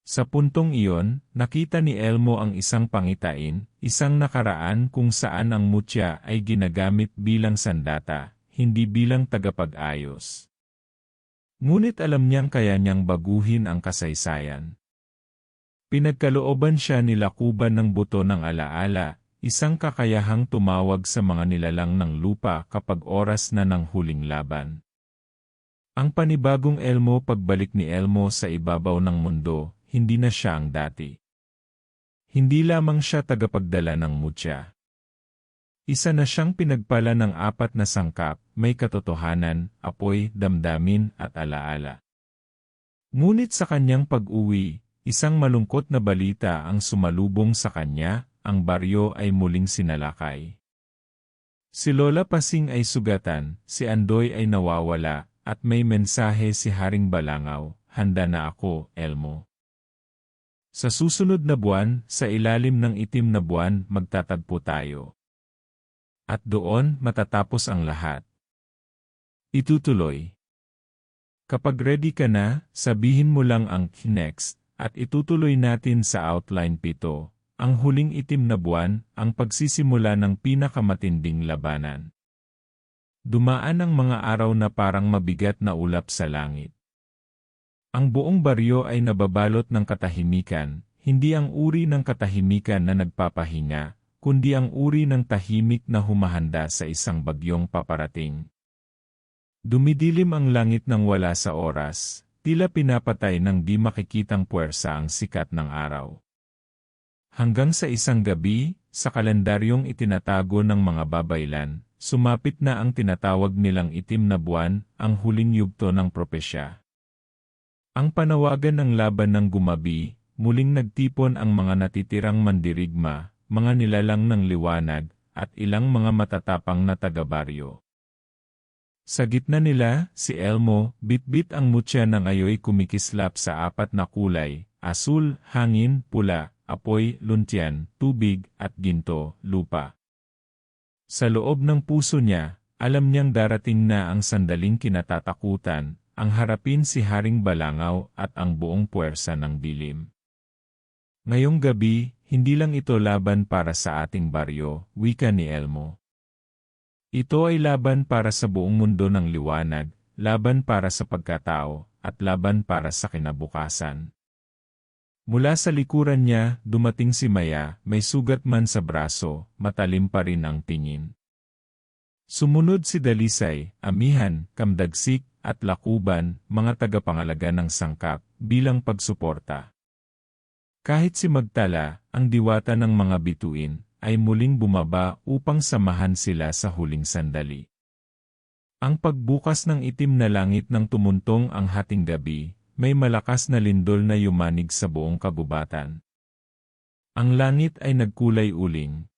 Sa puntong iyon, nakita ni Elmo ang isang pangitain, isang nakaraan kung saan ang mutya ay ginagamit bilang sandata, hindi bilang tagapag-ayos. Ngunit alam niyang kaya niyang baguhin ang kasaysayan. Pinagkalooban siya ni Lakuban ng buto ng alaala, isang kakayahang tumawag sa mga nilalang ng lupa kapag oras na ng huling laban. Ang panibagong Elmo, pagbalik ni Elmo sa ibabaw ng mundo, hindi na siya ang dati. Hindi lamang siya tagapagdala ng mutya. Isa na siyang pinagpala ng 4 na sangkap, may katotohanan, apoy, damdamin, at alaala. Ngunit sa kanyang pag-uwi, isang malungkot na balita ang sumalubong sa kanya, ang baryo ay muling sinalakay. Si Lola Pasing ay sugatan, si Andoy ay nawawala, at may mensahe si Haring Balangaw, handa na ako, Elmo. Sa susunod na buwan, sa ilalim ng itim na buwan, magtatagpo tayo. At doon, matatapos ang lahat. Itutuloy. Kapag ready ka na, sabihin mo lang ang next, at itutuloy natin sa outline 7, ang huling itim na buwan, ang pagsisimula ng pinakamatinding labanan. Dumaan ang mga araw na parang mabigat na ulap sa langit. Ang buong baryo ay nababalot ng katahimikan, hindi ang uri ng katahimikan na nagpapahinga, kundi ang uri ng tahimik na humahanda sa isang bagyong paparating. Dumidilim ang langit nang wala sa oras, tila pinapatay ng di makikitang puwersa ang sikat ng araw. Hanggang sa isang gabi, sa kalendaryong itinatago ng mga babaylan, sumapit na ang tinatawag nilang itim na buwan, ang huling yugto ng propesya. Ang panawagan ng laban ng gumabi, muling nagtipon ang mga natitirang mandirigma, mga nilalang ng liwanag, at ilang mga matatapang na taga-baryo. Sa gitna nila, si Elmo, bitbit ang mutya ng ayoy kumikislap sa 4 na kulay, asul, hangin, pula, apoy, luntyan, tubig, at ginto, lupa. Sa loob ng puso niya, alam niyang darating na ang sandaling kinatatakutan, ang harapin si Haring Balangaw at ang buong puwersa ng dilim. Ngayong gabi, hindi lang ito laban para sa ating baryo, wika ni Elmo. Ito ay laban para sa buong mundo ng liwanag, laban para sa pagkatao, at laban para sa kinabukasan. Mula sa likuran niya, dumating si Maya, may sugat man sa braso, matalim pa rin ang tingin. Sumunod si Dalisay, Amihan, Kamdagsik, at Lakuban, mga tagapangalaga ng sangkap, bilang pagsuporta. Kahit si Magtala, ang diwata ng mga bituin, ay muling bumaba upang samahan sila sa huling sandali. Ang pagbukas ng itim na langit nang tumuntong ang hating gabi, may malakas na lindol na yumanig sa buong kagubatan. Ang langit ay nagkulay uling.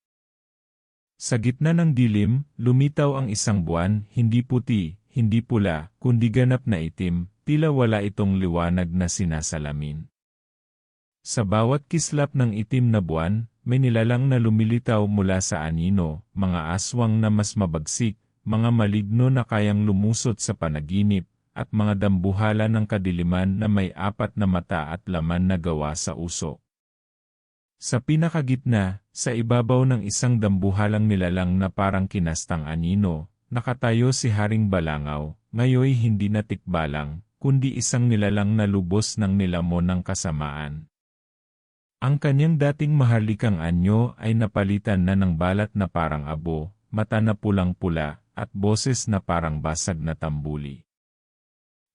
Sa gitna ng dilim, lumitaw ang isang buwan, hindi puti, hindi pula, kundi ganap na itim, tila wala itong liwanag na sinasalamin. Sa bawat kislap ng itim na buwan, may nilalang na lumilitaw mula sa anino, mga aswang na mas mabagsik, mga maligno na kayang lumusot sa panaginip, at mga dambuhala ng kadiliman na may 4 na mata at laman na gawa sa usok. Sa pinakagitna, sa ibabaw ng isang dambuhalang nilalang na parang kinastang anino, nakatayo si Haring Balangaw, ngayoy hindi na tikbalang, kundi isang nilalang na lubos ng nilamon ng kasamaan. Ang kanyang dating maharlikang anyo ay napalitan na ng balat na parang abo, mata na pulang-pula, at boses na parang basag na tambuli.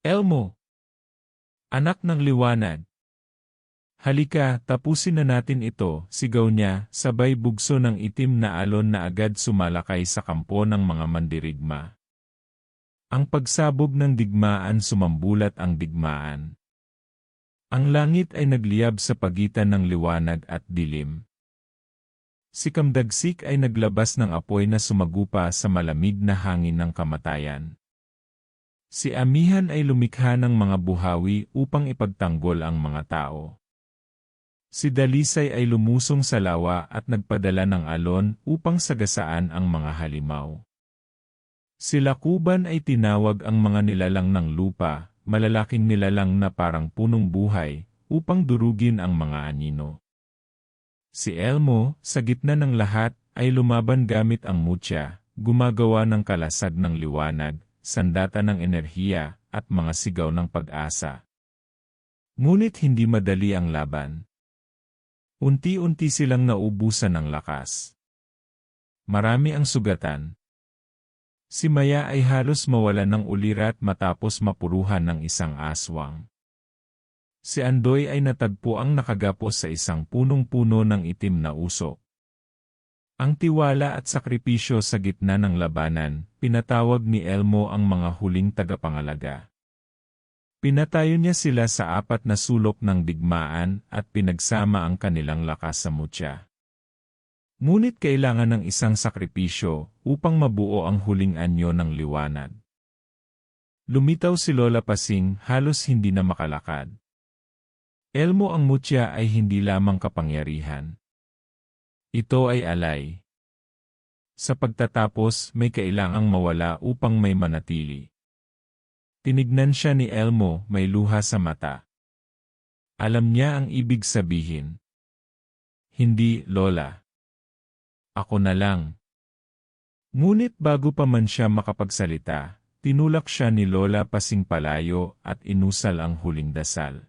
Elmo! Anak ng liwanag! Halika, tapusin na natin ito, sigaw niya, sabay bugso ng itim na alon na agad sumalakay sa kampo ng mga mandirigma. Ang pagsabog ng digmaan sumambulat ang digmaan. Ang langit ay nagliyab sa pagitan ng liwanag at dilim. Si Kamdagsik ay naglabas ng apoy na sumagupa sa malamig na hangin ng kamatayan. Si Amihan ay lumikha ng mga buhawi upang ipagtanggol ang mga tao. Si Dalisay ay lumusong sa lawa at nagpadala ng alon upang sagasaan ang mga halimaw. Si Lakuban ay tinawag ang mga nilalang ng lupa, malalaking nilalang na parang punong buhay, upang durugin ang mga anino. Si Elmo, sa gitna ng lahat, ay lumaban gamit ang mutya, gumagawa ng kalasag ng liwanag, sandata ng enerhiya, at mga sigaw ng pag-asa. Ngunit hindi madali ang laban. Unti-unti silang naubusan ng lakas. Marami ang sugatan. Si Maya ay halos mawalan ng ulirat matapos mapuruhan ng isang aswang. Si Andoy ay natagpo ang nakagapos sa isang punong-puno ng itim na usok. Ang tiwala at sakripisyo sa gitna ng labanan, pinatawag ni Elmo ang mga huling tagapangalaga. Pinatayo niya sila sa 4 na sulok ng digmaan at pinagsama ang kanilang lakas sa mutya. Ngunit kailangan ng isang sakripisyo upang mabuo ang huling anyo ng liwanag. Lumitaw si Lola Pasing, halos hindi na makalakad. Elmo, ang mutya ay hindi lamang kapangyarihan. Ito ay alay. Sa pagtatapos, may kailangang mawala upang may manatili. Tinignan siya ni Elmo, may luha sa mata. Alam niya ang ibig sabihin. Hindi, Lola. Ako na lang. Ngunit bago pa man siya makapagsalita, tinulak siya ni Lola Pasing palayo at inusal ang huling dasal.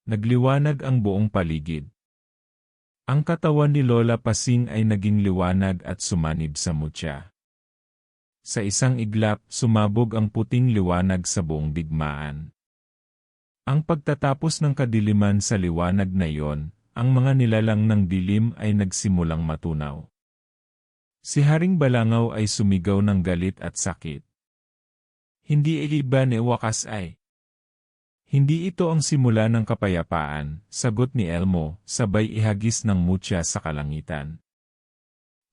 Nagliwanag ang buong paligid. Ang katawan ni Lola Pasing ay naging liwanag at sumanib sa mutya. Sa isang iglap, sumabog ang puting liwanag sa buong digmaan. Ang pagtatapos ng kadiliman sa liwanag na iyon, ang mga nilalang ng dilim ay nagsimulang matunaw. Si Haring Balangaw ay sumigaw ng galit at sakit. Hindi iba ni wakas ay. Hindi ito ang simula ng kapayapaan, sagot ni Elmo, sabay ihagis ng mutya sa kalangitan.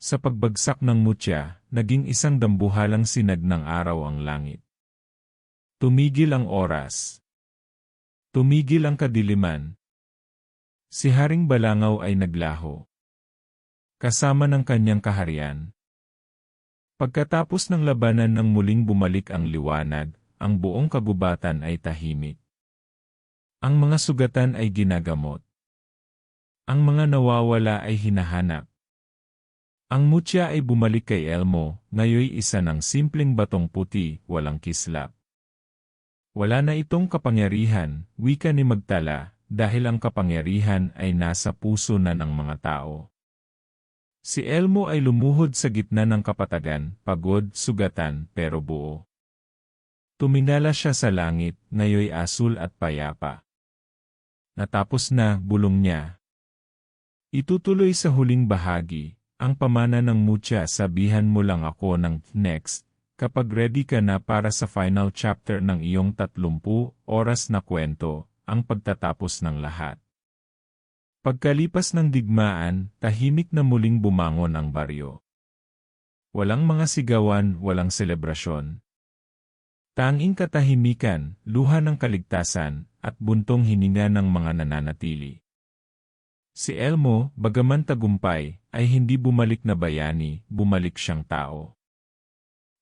Sa pagbagsak ng mutya, naging isang dambuhalang sinag ng araw ang langit. Tumigil ang oras. Tumigil ang kadiliman. Si Haring Balangaw ay naglaho. Kasama ng kanyang kaharian. Pagkatapos ng labanan nang muling bumalik ang liwanag, ang buong kagubatan ay tahimik. Ang mga sugatan ay ginagamot. Ang mga nawawala ay hinahanap. Ang mutya ay bumalik kay Elmo, ngayoy isa ng simpleng batong puti, walang kislap. Wala na itong kapangyarihan, wika ni Magtala, dahil ang kapangyarihan ay nasa puso na ng mga tao. Si Elmo ay lumuhod sa gitna ng kapatagan, pagod, sugatan, pero buo. Tumingala siya sa langit, ngayoy asul at payapa. Natapos na, bulong niya. Itutuloy sa huling bahagi, ang pamana ng mutya, sabihan mo lang ako ng next, kapag ready ka na para sa final chapter ng iyong 30 oras na kwento, ang pagtatapos ng lahat. Pagkalipas ng digmaan, tahimik na muling bumangon ang baryo. Walang mga sigawan, walang selebrasyon. Tanging katahimikan, luha ng kaligtasan, at buntong hininga ng mga nananatili. Si Elmo, bagaman tagumpay, ay hindi bumalik na bayani, bumalik siyang tao.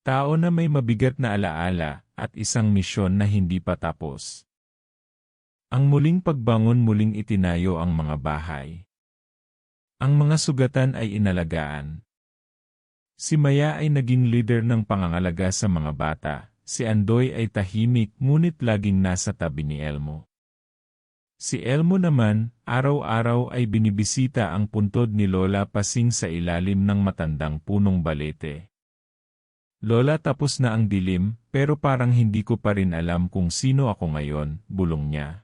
Tao na may mabigat na alaala, at isang misyon na hindi pa tapos. Ang muling pagbangon, muling itinayo ang mga bahay. Ang mga sugatan ay inalagaan. Si Maya ay naging leader ng pangangalaga sa mga bata. Si Andoy ay tahimik ngunit laging nasa tabi ni Elmo. Si Elmo naman, araw-araw ay binibisita ang puntod ni Lola Pasing sa ilalim ng matandang punong balete. Lola, tapos na ang dilim, pero parang hindi ko pa rin alam kung sino ako ngayon, bulong niya.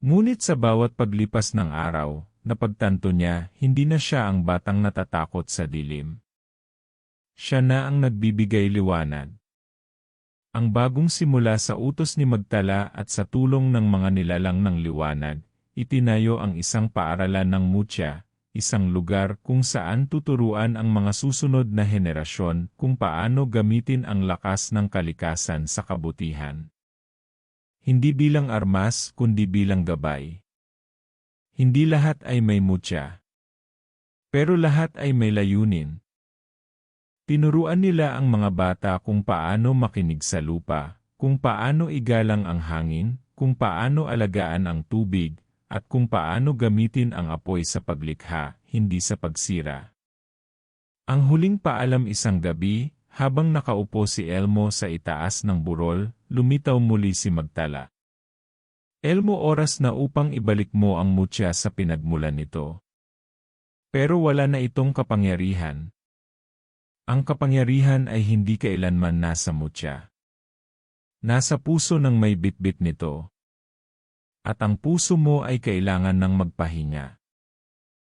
Ngunit sa bawat paglipas ng araw, napagtanto niya, hindi na siya ang batang natatakot sa dilim. Siya na ang nagbibigay liwanag. Ang bagong simula sa utos ni Magtala at sa tulong ng mga nilalang ng liwanag, itinayo ang isang paaralan ng mutya, isang lugar kung saan tuturuan ang mga susunod na henerasyon kung paano gamitin ang lakas ng kalikasan sa kabutihan. Hindi bilang armas kundi bilang gabay. Hindi lahat ay may mutya. Pero lahat ay may layunin. Tinuruan nila ang mga bata kung paano makinig sa lupa, kung paano igalang ang hangin, kung paano alagaan ang tubig, at kung paano gamitin ang apoy sa paglikha, hindi sa pagsira. Ang huling paalam isang gabi, habang nakaupo si Elmo sa itaas ng burol, lumitaw muli si Magtala. Elmo, oras na upang ibalik mo ang mutya sa pinagmulan nito. Pero wala na itong kapangyarihan. Ang kapangyarihan ay hindi kailanman nasa mutya. Nasa puso ng may bitbit nito. At ang puso mo ay kailangan ng magpahinga.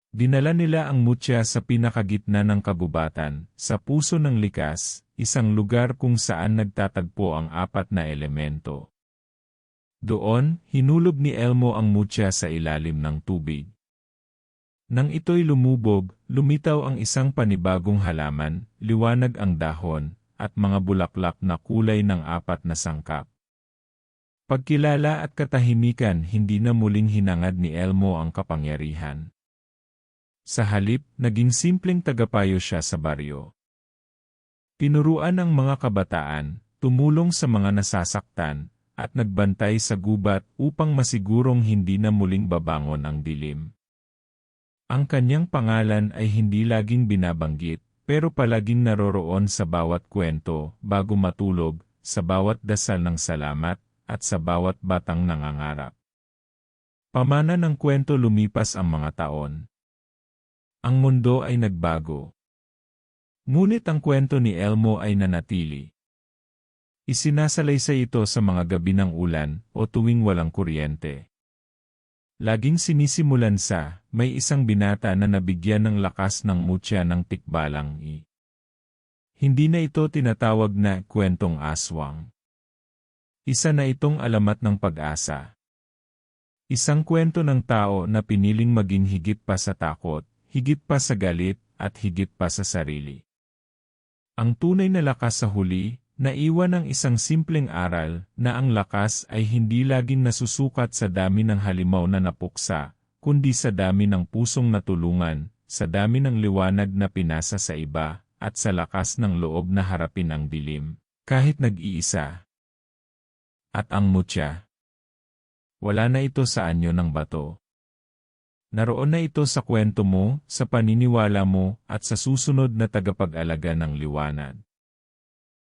Dinala nila ang mutya sa pinakagitna ng kagubatan, sa puso ng likas, isang lugar kung saan nagtatagpo ang apat na elemento. Doon, hinulog ni Elmo ang mutya sa ilalim ng tubig. Nang ito'y lumubog, lumitaw ang isang panibagong halaman, liwanag ang dahon, at mga bulaklak na kulay ng apat na sangkap. Pagkilala at katahimikan, hindi na muling hinangad ni Elmo ang kapangyarihan. Sa halip, naging simpleng tagapayo siya sa baryo. Tinuruan ng mga kabataan, tumulong sa mga nasasaktan, at nagbantay sa gubat upang masigurong hindi na muling babangon ang dilim. Ang kanyang pangalan ay hindi laging binabanggit, pero palaging naroroon sa bawat kwento, bago matulog, sa bawat dasal ng salamat, at sa bawat batang nangangarap. Pamana ng kwento, lumipas ang mga taon. Ang mundo ay nagbago. Ngunit ang kwento ni Elmo ay nanatili. Isinasalaysay ito sa mga gabi ng ulan o tuwing walang kuryente. Laging sinisimulan sa, may isang binata na nabigyan ng lakas ng mutya ng tikbalang i. Hindi na ito tinatawag na kwentong aswang. Isa na itong alamat ng pag-asa. Isang kwento ng tao na piniling maging higit pa sa takot, higit pa sa galit, at higit pa sa sarili. Ang tunay na lakas sa huli, naiwan ng isang simpleng aral na ang lakas ay hindi laging nasusukat sa dami ng halimaw na napuksa, kundi sa dami ng pusong natulungan, sa dami ng liwanag na pinasa sa iba, at sa lakas ng loob na harapin ang dilim, kahit nag-iisa. At ang mutya. Wala na ito sa anyo ng bato. Naroon na ito sa kwento mo, sa paniniwala mo, at sa susunod na tagapag-alaga ng liwanag.